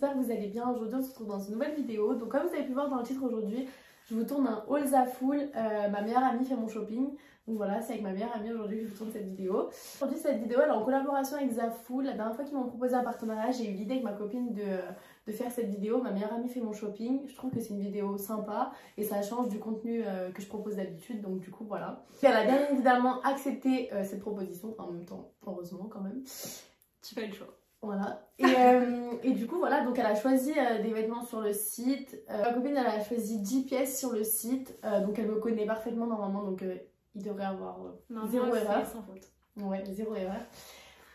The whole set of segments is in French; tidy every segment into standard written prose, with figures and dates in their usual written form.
j'espère que vous allez bien. Aujourd'hui on se retrouve dans une nouvelle vidéo. Donc comme vous avez pu voir dans le titre aujourd'hui, je vous tourne un haul Zaful. Ma meilleure amie fait mon shopping. Donc voilà, c'est avec ma meilleure amie aujourd'hui que je vous tourne cette vidéo. Aujourd'hui cette vidéo elle est en collaboration avec Zaful. La dernière fois qu'ils m'ont proposé un partenariat, j'ai eu l'idée avec ma copine de faire cette vidéo. Ma meilleure amie fait mon shopping. Je trouve que c'est une vidéo sympa et ça change du contenu que je propose d'habitude. Donc du coup voilà. Elle a bien évidemment accepté cette proposition. En même temps, heureusement quand même. Tu fais le choix. Voilà. Et du coup, voilà, donc elle a choisi des vêtements sur le site. Ma copine, elle a choisi 10 pièces sur le site. Donc elle me connaît parfaitement normalement, donc il devrait avoir zéro erreur. Sans faute. Ouais, zéro erreur.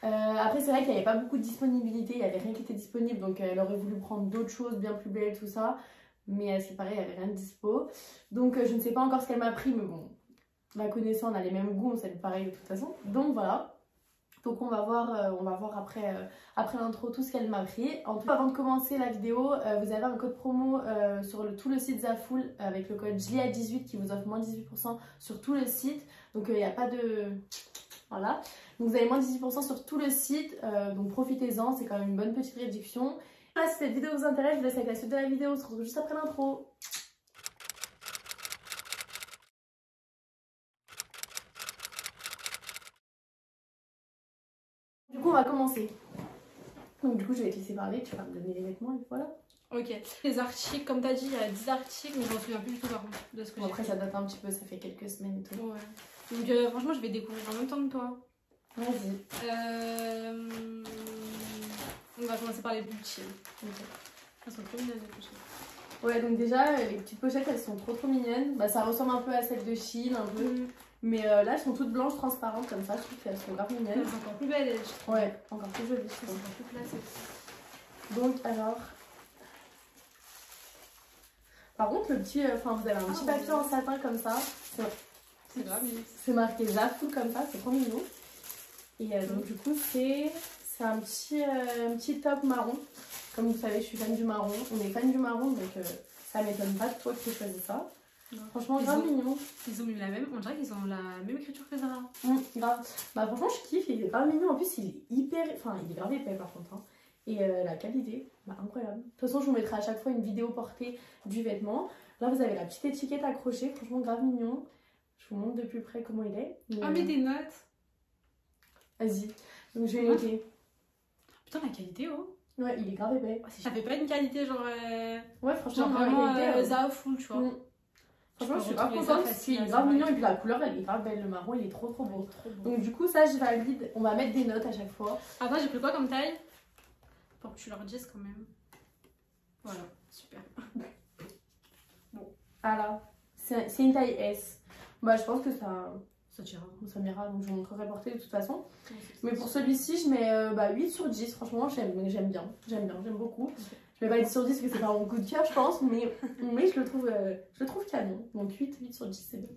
Après, c'est vrai qu'il n'y avait pas beaucoup de disponibilité, il n'y avait rien qui était disponible, donc elle aurait voulu prendre d'autres choses bien plus belles, tout ça. Mais c'est pareil, il n'y avait rien de dispo. Donc je ne sais pas encore ce qu'elle m'a pris, mais bon, la connaissant, on a les mêmes goûts, on sait pareil de toute façon. Donc voilà. Donc on va voir après l'intro tout ce qu'elle m'a pris. En tout cas, avant de commencer la vidéo, vous avez un code promo sur tout le site Zaful avec le code JLIA18 qui vous offre moins 18% sur tout le site. Donc il n'y a pas de... Voilà. Donc vous avez moins 18% sur tout le site. Donc profitez-en, c'est quand même une bonne petite réduction. Voilà, si cette vidéo vous intéresse, je vous laisse avec la suite de la vidéo. On se retrouve juste après l'intro. Du coup, on va commencer. Donc, du coup, je vais te laisser parler. Tu vas me donner les vêtements et voilà. Ok. Les articles, comme t'as dit, il y a 10 articles, mais je m'en souviens plus du tout par contre de ce que Bon, j'ai après, fait. ça date un petit peu, ça fait quelques semaines et tout. Ouais. Donc, franchement, je vais découvrir en même temps que toi. Vas-y. On va commencer par les plus petits. Ok. Elles sont trop mignonnes les pochettes. Ouais, donc déjà, les petites pochettes, elles sont trop mignonnes. Bah, ça ressemble un peu à celles de Shein, un peu. Mais là, elles sont toutes blanches, transparentes, comme ça. Je trouve qu'elles sont grave mignonnes. Elles sont encore plus belles, je trouve. Ouais, encore plus jolies, je Elles sont trouve. encore plus classées. Donc, alors... Par contre, le petit... Enfin, vous avez un petit papier en satin comme ça. C'est grave. C'est marqué Zaful comme ça, c'est trop mignon. Et donc, du coup, c'est un petit top marron. Comme vous savez, je suis fan du marron. On est fan du marron, donc ça m'étonne pas de toi que tu aies choisi ça. Non. Franchement, grave mignon. Ils ont eu la même, on dirait qu'ils ont la même écriture que Zara. Grave. Bah, franchement, je kiffe. Il est grave mignon. En plus, il est hyper. Enfin, il est grave épais par contre. Hein. Et la qualité, bah, incroyable. De toute façon, je vous mettrai à chaque fois une vidéo portée du vêtement. Là, vous avez la petite étiquette accrochée. Franchement, grave mignon. Je vous montre de plus près comment il est. Ah, mais des notes. Vas-y. Donc, je vais noter. Putain, la qualité, oh. Ouais, il est grave épais. Ça fait pas une qualité genre. Ouais, franchement, Genre vraiment la qualité, Zaful, tu vois. Franchement, je suis grave contente parce qu'il est grave mignon et puis la couleur elle est grave belle. Le marron il est trop beau. Donc, du coup, ça je valide. On va mettre des notes à chaque fois. Attends, j'ai pris quoi comme taille? Pour que tu leur dises quand même. Voilà, super. Bon, alors, c'est une taille S. Bah, je pense que ça m'ira, donc je vous montrerai portée de toute façon. Mais pour celui-ci, je mets 8 sur 10. Franchement, j'aime bien. J'aime beaucoup. Je mets pas 10 sur 10 parce que c'est pas mon coup de cœur, je pense, mais je le trouve canon. Donc 8 sur 10, c'est bien.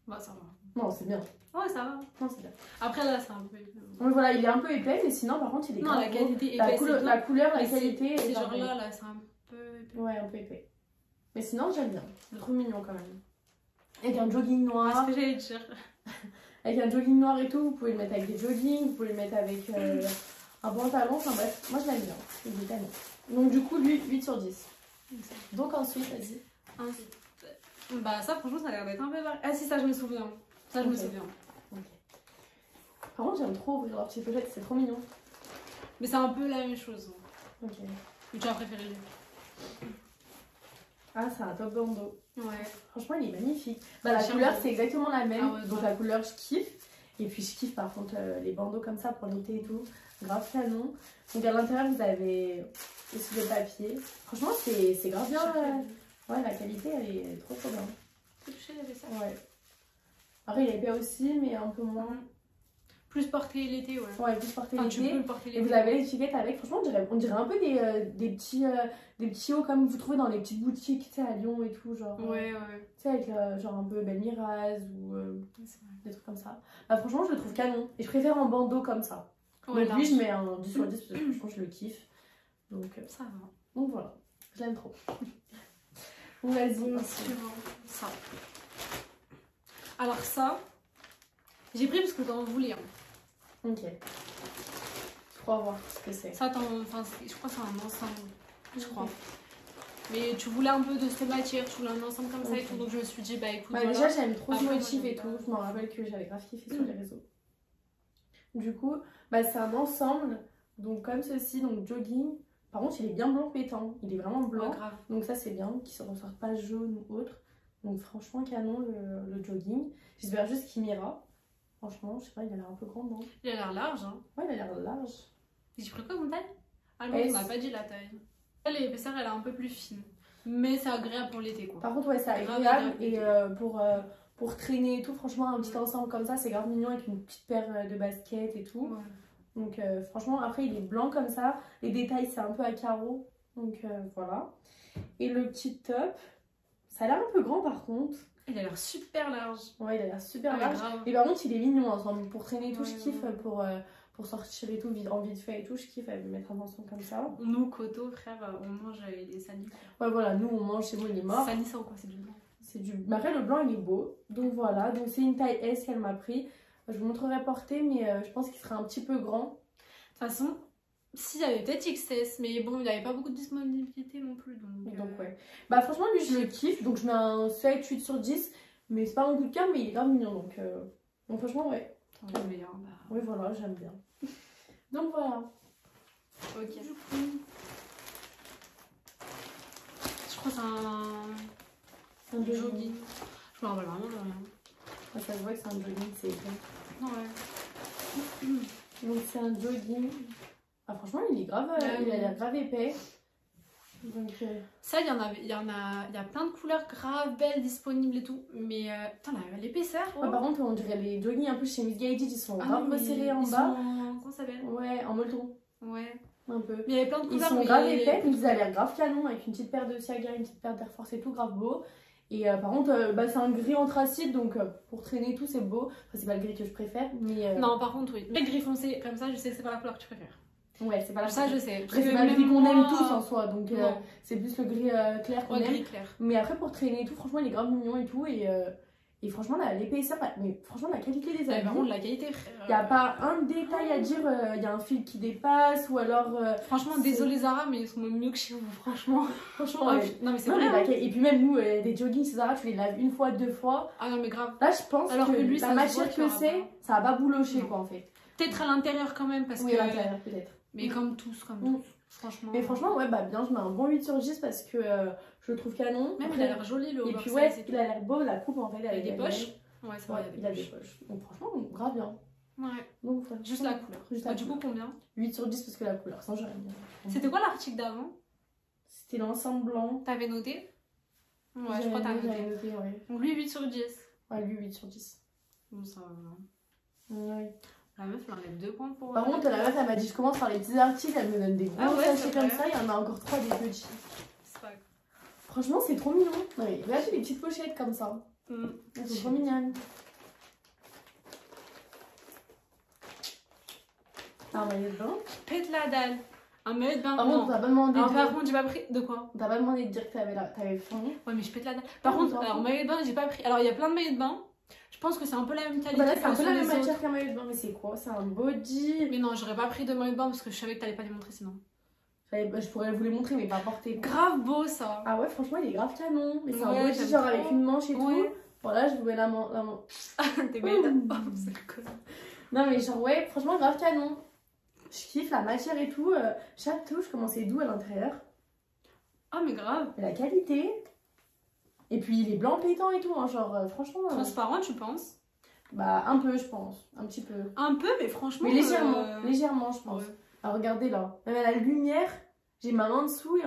Bah, ça va. Non, c'est bien. Ouais, ça va. Non, c'est bien. Après, là, c'est un peu épais. Donc voilà, il est un peu épais, mais sinon, par contre, il est non, grave la beau. qualité La épais, couleur, la qualité. C'est grave genre belle. là, c'est un peu épais. Ouais, un peu épais. Mais sinon, j'aime bien. Je le trouve mignon quand même. Avec un jogging noir. C'est ce que j'allais dire. Avec un jogging noir et tout, vous pouvez le mettre avec des joggings, vous pouvez le mettre avec un pantalon, enfin bref, moi je l'aime bien, il est canon. Donc du coup, lui, 8 sur 10. Donc ensuite, vas-y. Bah ça, franchement, ça a l'air d'être un peu varié. Ah si, ça je me souviens. Ça, je me souviens. Okay. Par contre, j'aime trop ouvrir leur petite pochette, c'est trop mignon. Mais c'est un peu la même chose. Ok. Mais tu as préféré lui? Ah, c'est un top bandeau. Ouais. Franchement, il est magnifique. Bah, la couleur, c'est exactement la même. Ah ouais, donc la couleur, je kiffe. Et puis je kiffe par contre les bandeaux comme ça pour l'été et tout. Grave canon. Donc à l'intérieur, vous avez aussi le papier. Franchement, c'est grave bien. Ouais, la qualité, elle est trop bien. C'est touché, il y avait ça. Ouais. Après, il est épais aussi, mais un peu moins. Plus porté l'été, ouais. Ouais, plus porté enfin, tu peux l'été. le porter Et l'été. vous avez l'étiquette avec. Franchement, on dirait un peu des petits hauts comme vous trouvez dans les petites boutiques, tu sais, à Lyon et tout. Genre, ouais. Tu sais, avec genre un peu Belle Miraz ou des trucs comme ça. Bah, franchement, je le trouve canon. Et je préfère en bandeau comme ça. Ouais, donc lui, je mets un 10 sur 10 parce que franchement, je le kiffe. Donc, ça va. Donc voilà, je l'aime trop. Donc vas-y. Ça. Alors ça, j'ai pris parce que t'en voulais. Hein. Ok. Je crois voir ce que c'est. Ça, enfin, je crois que c'est un ensemble. je crois. Mais tu voulais un peu de cette matière, tu voulais un ensemble comme ça et tout, donc je me suis dit, bah écoute. Bah, voilà. déjà, j'aime trop ce Après, moi, motif et j'aime tout. pas. Je m'en rappelle que j'avais grave kiffé sur les réseaux. Du coup, bah, c'est un ensemble, donc comme ceci, donc jogging. Par contre, il est bien blanc pétant, il est vraiment blanc. Ouais, grave. Donc ça, c'est bien, qu'il ne ressorte pas jaune ou autre. Donc franchement, canon le jogging. J'espère juste qu'il m'ira. Franchement, je sais pas, il a l'air un peu grand, non? Il a l'air large, hein. Ouais, il a l'air large. J'ai pris quoi mon taille? Ah non, S. on n'a pas dit la taille. L'épaisseur, elle est un peu plus fine. Mais c'est agréable pour l'été, quoi. Par contre, ouais, c'est Grave agréable. agréable. Et pour traîner et tout, franchement, un petit ensemble comme ça, c'est grave mignon avec une petite paire de baskets et tout. Ouais. Donc franchement, après, il est blanc comme ça. Les détails, c'est un peu à carreaux. Donc voilà. Et le petit top, ça a l'air un peu grand par contre. Il a l'air super large. Ouais, il a l'air super Ah, mais large. grave. Et par contre, il est mignon ensemble. Pour traîner et tout, Ouais, je kiffe. ouais. Pour sortir et tout, en vite fait et tout, je kiffe mettre un ensemble comme ça. Nous, Koto, frère, on mange les salis. Ouais, voilà, nous on mange, chez moi, il est mort. Salissant, quoi, c'est du blanc. C'est du... Mais après, le blanc, il est beau. Donc voilà, donc c'est une taille S qu'elle m'a pris. Je vous montrerai portée, mais je pense qu'il sera un petit peu grand. De toute façon, s'il y avait peut-être XS, mais bon, il n'y avait pas beaucoup de disponibilité non plus. Donc Ouais. Bah franchement, lui, je le kiffe. Donc je mets un 7, 8 sur 10. Mais c'est pas mon coup de cœur, mais il est grave mignon. Donc franchement, ouais. c'est le meilleur. Bah... Oui, voilà, j'aime bien. Donc voilà. Ok. Du coup, je crois que c'est un jogging. Je me rappelle vraiment de rien. Ah, ça se voit que c'est un jogging, c'est vrai. Ouais. Donc c'est un jogging. Ah franchement, il est grave, Ouais, il a ouais. l'air grave épais. Donc Ça, il y a plein de couleurs grave belles disponibles et tout. Mais putain, l'épaisseur. Oh. par contre, on dirait les joggings un peu chez Miss Guided, ils sont grave mais resserrés en ils bas. sont... Comment ça s'appelle? Ouais, en molleton, Ouais. un peu. Mais il y avait plein de Ils couleurs. sont mais grave épais, donc ils ont l'air grave canon avec une petite paire de Siaga, une petite paire d'Air Force et tout, grave beau. Et par contre, bah, c'est un gris anthracite, donc pour traîner et tout, c'est beau. Enfin, c'est pas le gris que je préfère, mais. Non, par contre, oui. Mais le gris foncé, comme ça, je sais que c'est pas la couleur que tu préfères. Ouais, c'est pas la Ça, je sais. Après, c'est pas le gris qu'on moi- aime tous en soi, donc Non. c'est plus le gris clair qu'on Ouais, aime. gris clair. Mais après, pour traîner et tout, franchement, il est grave mignon et tout. Et franchement, l'épaisseur, mais franchement, la qualité des Ouais, habits, par contre, la qualité, frère. il n'y a pas un détail à dire. Il y a un fil qui dépasse, ou alors. Franchement, c'est- désolé Zara, mais ils sont mieux que chez vous, franchement. Franchement, Oh, ouais. non, mais c'est Non, vrai. mais hein. et puis même nous, des joggings, chez Zara, tu les laves une fois, 2 fois. Ah non, mais grave. Là, je pense Alors que, que lui, la ça se matière voit qu'il y que aura c'est, pas. ça va pas boulocher, Non. quoi, en fait. Peut-être à l'intérieur quand même, parce Oui, que. à l'intérieur, peut-être. Mais comme tous, Mm. Franchement. Mais franchement, ouais, bah bien, je mets un bon 8 sur 10 parce que je le trouve canon. Même il Après, a l'air joli le et puis oversize ouais, et tout. il a l'air beau, la coupe en fait. Il a des poches. Ouais, c'est vrai, Ouais, il a des poches. Donc franchement, grave bien. Ouais, Donc, voilà. juste la couleur. Juste la Du coup, combien? 8 sur 10 parce que la couleur, sans j'aurais bien. C'était quoi l'article d'avant? C'était l'ensemble blanc. T'avais noté? Ouais, je crois que t'as J'avais noté. noté, ouais. Donc lui, 8 sur 10. Ouais, lui, 8 sur 10. Bon, ça va. Ouais. La meuf, elle enlève 2 points pour. Par contre, la meuf, elle m'a dit je commence par les petits articles, elle me donne des gros Ah ouais, sachets c'est comme vrai. ça, il y en a encore 3 des petits. C'est pas grave. Franchement, c'est trop mignon. Non, mais regardez les petites pochettes comme ça. Elles sont trop mignonnes. T'as un maillot de bain? Pète la dalle. Un maillot de bain. Par contre, Non. on t'a pas demandé Alors, de... par contre, j'ai pas pris. De quoi? On t'a pas demandé de dire que t'avais faim. Ouais, mais je pète la dalle. Par Ah, contre, on s'en alors, fout. maillot de bain, j'ai pas pris. Alors, il y a plein de maillots de bain. Je pense que c'est un peu la même qualité. Bah là, c'est un que peu la ceux même des autres. matière qu'un maillot de bain, mais c'est quoi? C'est un body. Mais non, j'aurais pas pris de maillot de bain parce que je savais que t'allais pas les montrer sinon. Je pourrais vous les montrer, mais pas porter. Grave beau ça. Ah ouais, franchement, il est grave canon. Mais c'est un Ouais, body j'aime genre trop. avec une manche et tout. Ouais. Voilà, je vous mets la main. T'es belle. Oh, c'est cool. Non, mais genre, ouais, franchement, grave canon. Je kiffe la matière et tout. Chaque touche, comment c'est doux à l'intérieur. Ah, mais grave. Et la qualité. Et puis, il est blanc pétant et tout. Hein, genre, franchement. Transparent, tu penses? Bah, un peu, je pense. Un petit peu. Un peu, mais franchement. Mais légèrement. Légèrement, je pense. Ouais. Ah, regardez là. Même à la lumière, j'ai ma main dessous et.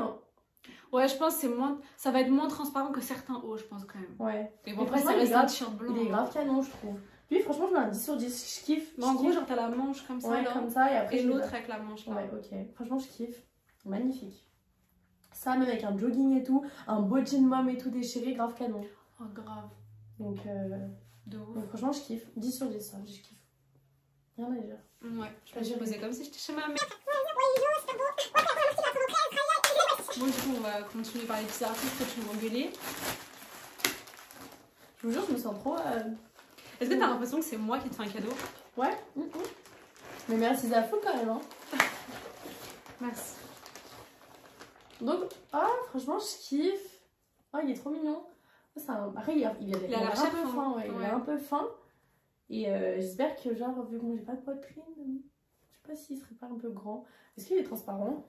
Ouais, je pense que c'est moins. Ça va être moins transparent que certains hauts, je pense quand même. Ouais. Mais bon, Mais après, franchement, ça il est reste un grave- t-shirt blanc. Il est grave canon, je trouve. Lui, franchement, je mets un 10 sur 10. Je kiffe. Mais en je gros, kiffe. genre, t'as la manche comme ça, Ouais, là. comme ça. Et après, Et je l'autre avec la manche, là. Ouais, ok. Franchement, je kiffe. Magnifique. Ça, même avec un jogging et tout. Un beau jean mom et tout déchiré, grave canon. Oh, grave. Donc, De ouf. donc franchement, je kiffe. 10 sur 10, ça. Je kiffe. Rien à dire. Ouais, je me suis posée comme si j'étais chez ma mère. Bon, du coup, on va continuer par les petits artistes que tu m'as engueulé. Je vous jure, je me sens trop. Est-ce que t'as l'impression que c'est moi qui te fais un cadeau? Ouais. Mais merci Zafou quand même. Hein. Merci. Donc, franchement, je kiffe. Oh, il est trop mignon. Après, il a l'air un peu fin, ouais. Il est un peu fin. Et j'espère que, genre, vu que moi j'ai pas de poitrine, je sais pas s'il serait pas un peu grand. Est-ce qu'il est transparent?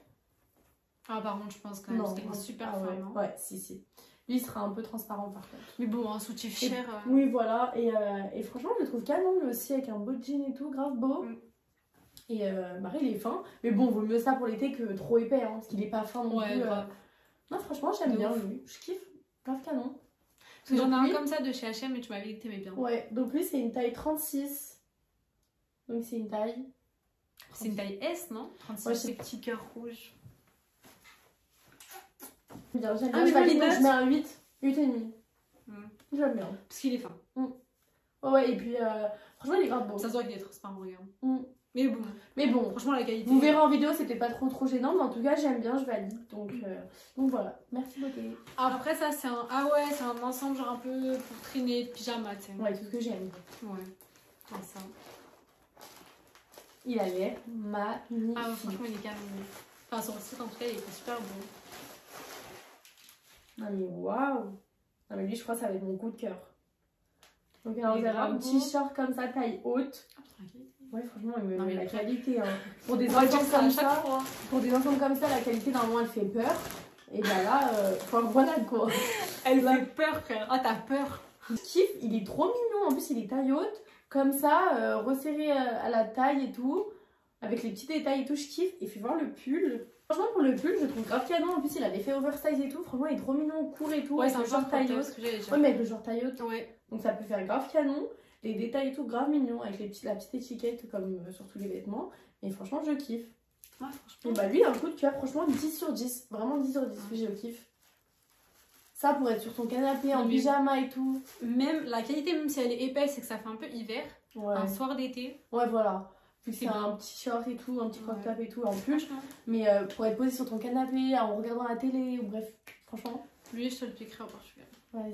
Ah, par contre, je pense quand même qu'il est super fin. Ouais, ouais, si. Lui, il sera un peu transparent par contre. Mais bon, un soutif cher. Oui, voilà. Et franchement, je le trouve canon lui aussi, avec un beau jean et tout, grave beau. Et Marie, il est fin. Mais bon, vaut mieux ça pour l'été que trop épais, hein, parce qu'il est pas fin non plus. Non, franchement, j'aime bien lui. Je kiffe. Grave canon. J'en ai un comme ça de chez H&M, mais tu m'avais dit que t'aimais bien. Ouais, donc lui, c'est une taille 36. Donc c'est une taille. C'est une taille S, non? 36, ouais, ces petits cœurs rouges. Bien, j'aime bien. Je mets un 8. 8,5. J'aime bien. Parce qu'il est fin. Ouais, et puis franchement, il est grave beau. Ça se voit qu'il est transparent, regarde. Mais bon, franchement, la qualité. Vous verrez en vidéo, c'était pas trop gênant, mais en tout cas, j'aime bien, je valide. Donc voilà, merci beauté. Après, ça, c'est un. Ah ouais, c'est un ensemble, genre un peu pour traîner, pyjama, tu sais. Ouais, tout ce que j'aime. Ouais, comme ça. Il a l'air magnifique. Ah ouais, franchement, il est carré. Enfin, sur le site, en tout cas, il était super beau. Non, mais waouh! Non, mais lui, je crois que ça va être mon coup de cœur. Donc, alors, vous avez un t-shirt comme ça, taille haute. Ouais, franchement, mais la qualité, hein. Pour des ensembles comme ça, la qualité, normalement, elle fait peur. Et bah là, faut un grenade, quoi. Elle fait peur, frère. Ah, t'as peur. Je kiffe, il est trop mignon. En plus, il est taille haute. Comme ça, resserré à la taille et tout. Avec les petits détails et tout, je kiffe. Et fais voir le pull. Franchement, pour le pull, je trouve grave canon. En plus, il a l'effet oversize et tout. Franchement, il est trop mignon, court et tout. Ouais, c'est un genre taille haute. Ouais, mais avec le genre taille haute. Ouais. Donc, ça peut faire grave canon. Les détails et tout, grave mignon. Avec la petite étiquette, comme sur tous les vêtements. Et franchement, je kiffe. Ouais, franchement. Et bah, lui, un coup de cœur. Franchement, 10 sur 10. Vraiment 10 sur 10. Oui, je kiffe. Ça, pour être sur ton canapé en pyjama et tout. Même la qualité, même si elle est épaisse et que ça fait un peu hiver. Ouais. Un soir d'été. Ouais, voilà. Vu que c'est un petit short et tout, un petit crop top et tout en plus. Mais pour être posé sur ton canapé, en regardant la télé, ou bref, franchement. Lui, je te le piquerai au Portugal. Vas-y.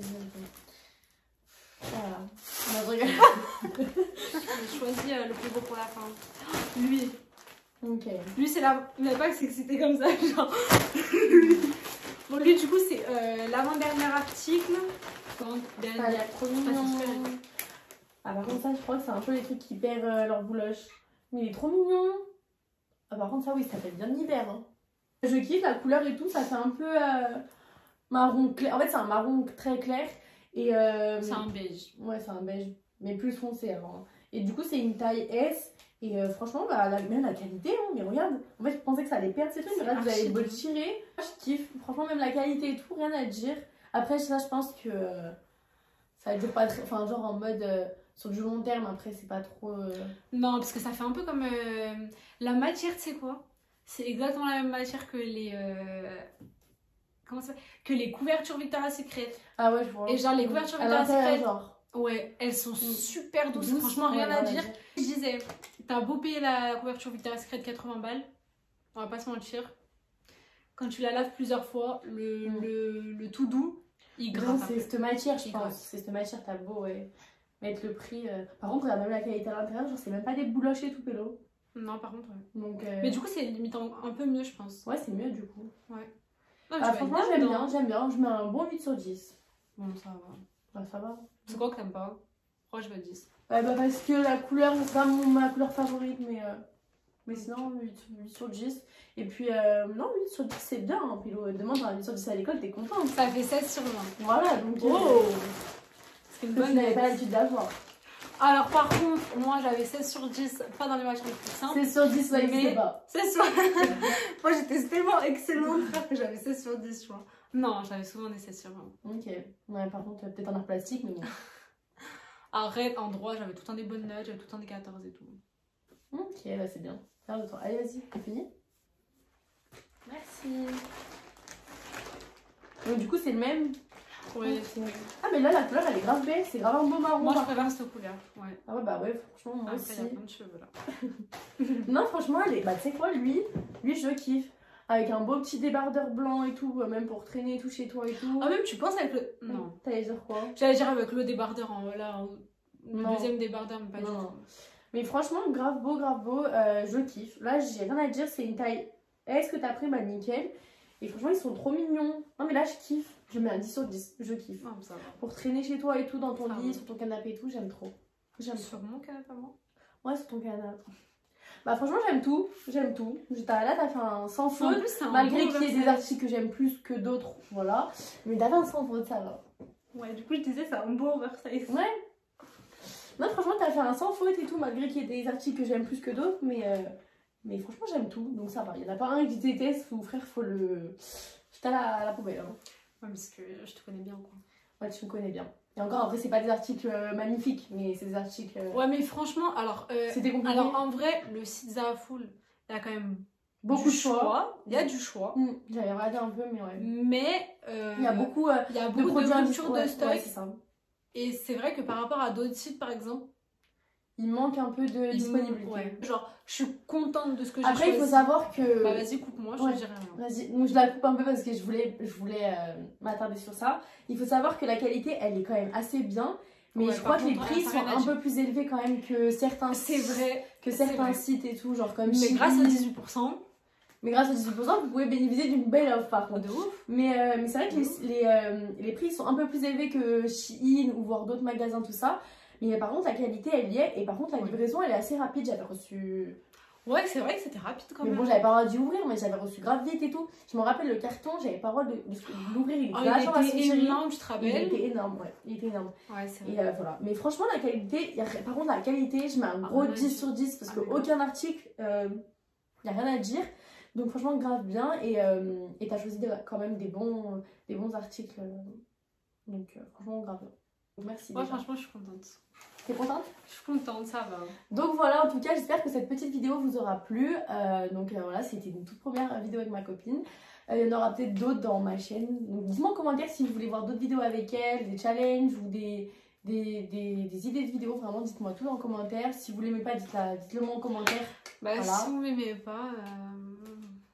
Voilà. On a regardé. J'ai choisi le plus beau pour la fin. Lui. Ok. Lui, c'est la. Il n'y a pas que c'était comme ça, genre. Bon, lui, du coup, c'est l'avant-dernier article. Ça a l'air trop mignon. Ah, par contre, ça, je crois que c'est un peu les trucs qui perdent leur bouloche. Mais il est trop mignon. Ah, par contre, ça, oui, ça fait bien l'hiver. Hein. Je kiffe la couleur et tout, ça fait un peu marron clair. En fait, c'est un marron très clair. Et c'est un beige. Ouais, c'est un beige. Mais plus foncé avant. Et du coup, c'est une taille S. Et franchement, bah, même la qualité, hein, mais regarde. En fait, je pensais que ça allait perdre ces trucs, mais là, vous allez beau le tirer. Je kiffe. Franchement, même la qualité et tout, rien à dire. Après, ça, je pense que ça dure pas très. Enfin, genre en mode. Sur du long terme, après, c'est pas trop... Non, parce que ça fait un peu comme... la matière, tu sais quoi? C'est exactement la même matière que les... Comment ça? Que les couvertures Victoria's Secret. Ah ouais, je vois. Et genre, les couvertures Victoria's Secret... genre. Ouais, elles sont super douces. Franchement, rien à dire. Je disais, t'as beau payer la couverture Victoria's Secret 80 balles. On va pas se mentir. Quand tu la laves plusieurs fois, le tout doux, il gratte. C'est cette matière, je pense. C'est cette matière, t'as beau, ouais. Mettre le prix. Par contre, regarde même la qualité à l'intérieur, genre c'est même pas des bouloches et tout pélo. Non, par contre, ouais. Donc, mais du coup, c'est limite un peu mieux, je pense. Ouais, c'est mieux du coup. Ouais. Non, franchement, j'aime bien. Je mets un bon 8 sur 10. Bon, ça va. Bah, ça va. C'est quoi que t'aimes pas? Pourquoi je veux 10? Ouais, bah, parce que la couleur, c'est pas ma couleur favorite, mais sinon, 8 sur 10. Et puis, non, 8 sur 10, c'est bien. Hein, Pélo. Demain, dans la 8 sur 10 à l'école, t'es contente. Ça fait 16 sur 20. Voilà, donc. Oh! C'est une bonne note. Tu n'avais pas l'habitude d'avoir. Alors, par contre, moi j'avais 16 sur 10, pas dans les matchs les plus simples. 16 sur 10, ça n'existait pas. 16 sur... Moi j'étais tellement excellente que j'avais 16 sur 10, je vois. Non, j'avais souvent des 16 sur 20. Ok. Ouais, par contre, peut-être en art plastique, mais bon. Arrête, en droit, j'avais tout le temps des bonnes notes, j'avais tout le temps des 14 et tout. Ok, là c'est bien. Faire de toi. Allez, vas-y, c'est fini. Merci. Donc, du coup, c'est le même. Ouais. Ah, mais là, la couleur, elle est grave belle. C'est grave un beau marron. Moi, je préfère cette couleur. Ouais. Ah, ouais, bah ouais, franchement, moi aussi. Il y a plein de cheveux là. Non, franchement, elle est. Bah, tu sais quoi, lui, je kiffe. Avec un beau petit débardeur blanc et tout, même pour traîner et tout chez toi et tout. Ah, même tu penses avec le. Non. T'allais dire quoi? J'allais dire avec le débardeur le deuxième débardeur, mais pas du tout. Mais franchement, grave beau, je kiffe. Là, j'ai rien à dire, c'est une taille S que t'as pris, bah nickel. Et franchement, ils sont trop mignons. Non, mais là, je kiffe. Je mets un 10 sur 10. Je kiffe. Non, ça va. Pour traîner chez toi et tout, dans ton Ça lit, va. sur ton canapé et tout, j'aime trop. J'aime trop. Sur mon canapé à moi. Ouais, sur ton canapé. Bah, franchement, j'aime tout. J'aime tout. Là, t'as fait un sans faute. Malgré qu'il y ait des articles que j'aime plus que d'autres. Voilà. Mais t'as fait un sans faute, ça va. Ouais, du coup, je disais, c'est un beau oversize. Ouais. Non, franchement, t'as fait un sans faute et tout, malgré qu'il y ait des articles que j'aime plus que d'autres. Mais franchement, j'aime tout. Donc ça va. Il n'y en a pas un que je déteste ou frère, faut le. J'étais à la poubelle. Hein. Ouais, parce que je te connais bien, quoi. Ouais, tu me connais bien. Et encore, après, c'est pas des articles magnifiques, mais c'est des articles. Ouais, mais franchement, alors. C'était compliqué. Alors, en vrai, le site Zaful, il y a quand même beaucoup de choix. Il y a du choix. J'avais regardé un peu, mais ouais. Mais. Il y a beaucoup, de rupture de stock. Ouais, c'est ça. Et c'est vrai que par rapport à d'autres sites, par exemple, il manque un peu de disponibilité. Ouais. Genre, je suis contente de ce que j'ai Après, choisi. il faut savoir que... Bah vas-y, coupe-moi, je te dirai rien. Vas-y, donc je la coupe un peu parce que je voulais m'attarder sur ça. Il faut savoir que la qualité, elle est quand même assez bien. Mais ouais, je crois que les prix sont un peu plus élevés quand même que certains sites et tout. Genre comme mais grâce à 18%. Mais grâce à 18%, vous pouvez bénéficier d'une belle offre par contre. De ouf. Mais c'est vrai que les prix sont un peu plus élevés que Shein ou voir d'autres magasins, tout ça. Mais par contre, la qualité, elle y est. Et par contre, la livraison, elle est assez rapide. J'avais reçu... Ouais, c'est vrai que c'était rapide quand même. Mais bon, j'avais pas le droit d'y ouvrir, mais j'avais reçu grave vite et tout. Je me rappelle, le carton, j'avais pas le droit de l'ouvrir. Il était énorme, je te rappelle. Il était énorme, ouais. Il était énorme. Ouais, c'est vrai. Et voilà. Mais franchement, la qualité, par contre, la qualité, je mets un gros 10 sur 10 parce qu'aucun article, il n'y a rien à dire. Donc franchement, grave bien. Et t'as choisi quand même des bons articles. Donc franchement, grave bien. Donc, merci. Moi, franchement, je suis contente. T'es contente? Je suis contente, ça va. Donc voilà, en tout cas, j'espère que cette petite vidéo vous aura plu. Voilà, c'était une toute première vidéo avec ma copine. Il y en aura peut-être d'autres dans ma chaîne. Donc dites-moi en commentaire si vous voulez voir d'autres vidéos avec elle, des challenges ou des idées de vidéos. Vraiment, dites-moi tout en commentaire. Si vous l'aimez pas, dites-le moi en commentaire. Bah voilà. Si vous l'aimez pas,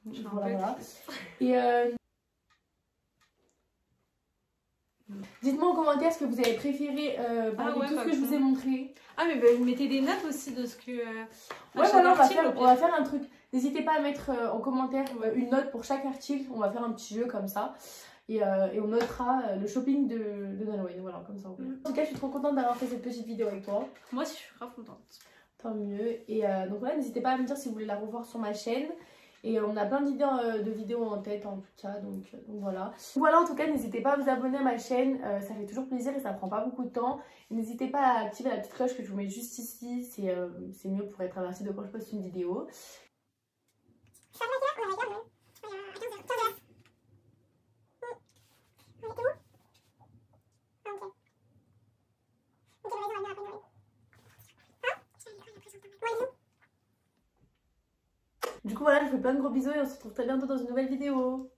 voilà. Et dites-moi en commentaire ce que vous avez préféré parmi tout ce que je vous ai montré. Ah mais bah, mettez des notes aussi de ce que... ouais voilà, on va faire un truc. N'hésitez pas à mettre en commentaire une note pour chaque article. On va faire un petit jeu comme ça. Et on notera le shopping de Nolwenn. Voilà, comme ça. En tout cas, je suis trop contente d'avoir fait cette petite vidéo avec toi. Moi aussi, je suis grave contente. Tant mieux. Et donc voilà, n'hésitez pas à me dire si vous voulez la revoir sur ma chaîne. Et on a plein d'idées de vidéos en tête en tout cas, donc voilà. Voilà, en tout cas, n'hésitez pas à vous abonner à ma chaîne, ça fait toujours plaisir et ça prend pas beaucoup de temps. N'hésitez pas à activer la petite cloche que je vous mets juste ici, c'est mieux pour être averti de quand je poste une vidéo. Du coup voilà, je vous fais plein de gros bisous et on se retrouve très bientôt dans une nouvelle vidéo.